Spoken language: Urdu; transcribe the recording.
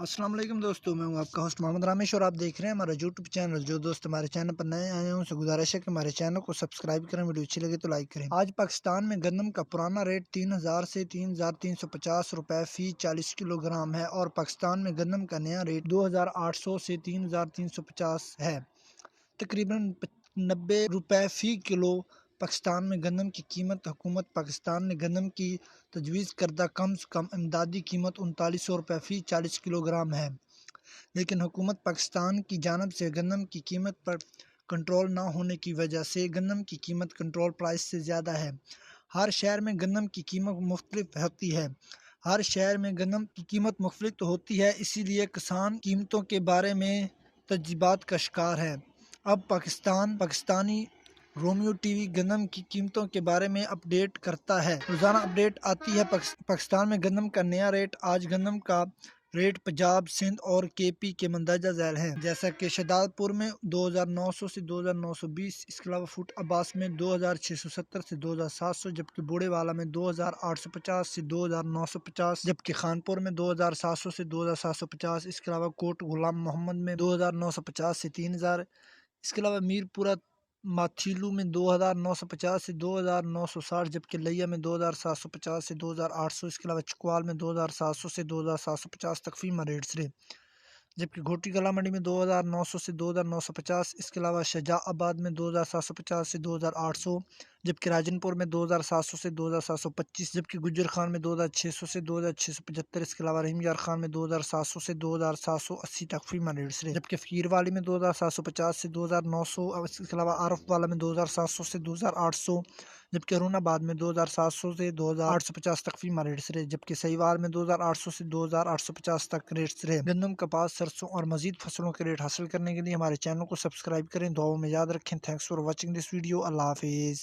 السلام علیکم دوستو، میں ہوں آپ کا ہوسٹ محمد رامیش اور آپ دیکھ رہے ہیں ہمارا یوٹیوب چینل۔ جو دوست ہمارے چینل پر نئے آئے ہیں ان سے گزارش ہے کہ ہمارے چینل کو سبسکرائب کریں، ویڈیو اچھی لگے تو لائک کریں۔ آج پاکستان میں گندم کا پرانا ریٹ 3000 سے 3350 روپے فی 40 کلو گرام ہے، اور پاکستان میں گندم کا نیا ریٹ 2800 سے 3350 ہے، تقریباً 90 روپے فی کلو۔ پاکستان میں گندم کی قیمت حکومت پاکستان نے گندم کی تجویز کردہ کم سے کم امدادی قیمت 3900 روپے فی 40 کلو گرام ہے، لیکن حکومت پاکستان کی جانب سے گندم کی قیمت پر کنٹرول نہ ہونے کی وجہ سے گندم کی قیمت کنٹرول پرائس سے زیادہ ہے۔ ہر شہر میں گندم کی قیمت مختلف ہوتی ہے اسی لیے کسان قیمتوں کے بارے میں تجزیات کا شکار ہے۔ اب پاکستانی رومیو ٹی وی گندم کی قیمتوں کے بارے میں اپ ڈیٹ کرتا ہے۔ روزانہ اپ ڈیٹ آتی ہے۔ پاکستان میں گندم کا نیا ریٹ۔ آج گندم کا ریٹ پنجاب، سندھ اور کے پی کے مندرجہ ذیل ہے، جیسا کہ شہداد پور میں 2900 سے 2920، اس کے علاوہ فوٹ عباس میں 2670 سے 2700، جبکہ بوڑے والا میں 2850 سے 2950، جبکہ خانپور میں 2700 سے 2750، اس کے علاوہ کوٹ غلام محمد میں 2950 سے 3000، اس کے علاوہ میر پورہ ماتھیلو میں 2950 سے 2960، جبکہ لیا میں 2750 سے 2800، اس کے علاوہ چکوال میں 2700 سے 2750 تک فیمہ ریٹس رہے، جبکہ گھوٹی کلا منڈی میں 2900 سے 2950، اس کے علاوہ شجاع آباد میں 2750 سے 2800، جبکہ راجن پور میں 2700 سے 2725، جبکہ گجر خان میں 2600 سے 2675، اس کے علاوہ رحیم یار خان میں 2700 سے 2780 تک فیمہ ریٹس رہے، جبکہ فقیر والی میں 2750 سے 2900، اس کے علاوہ عارف والا میں 2700 سے 2800، جبکہ ارون آباد میں 2700 سے 2850 تک فیمہ ریٹس رہے، جبکہ سہیوال میں 2800 سے 2850 تک ریٹس رہے۔ گندم، کپاس، سرسوں اور مزید فصلوں کے ریٹ حاصل کرنے کے لیے ہمارے چینل کو سبسکرائب کریں۔ دعاؤں میں یاد رکھیں۔ Thanks for watching this video. اللہ حافظ۔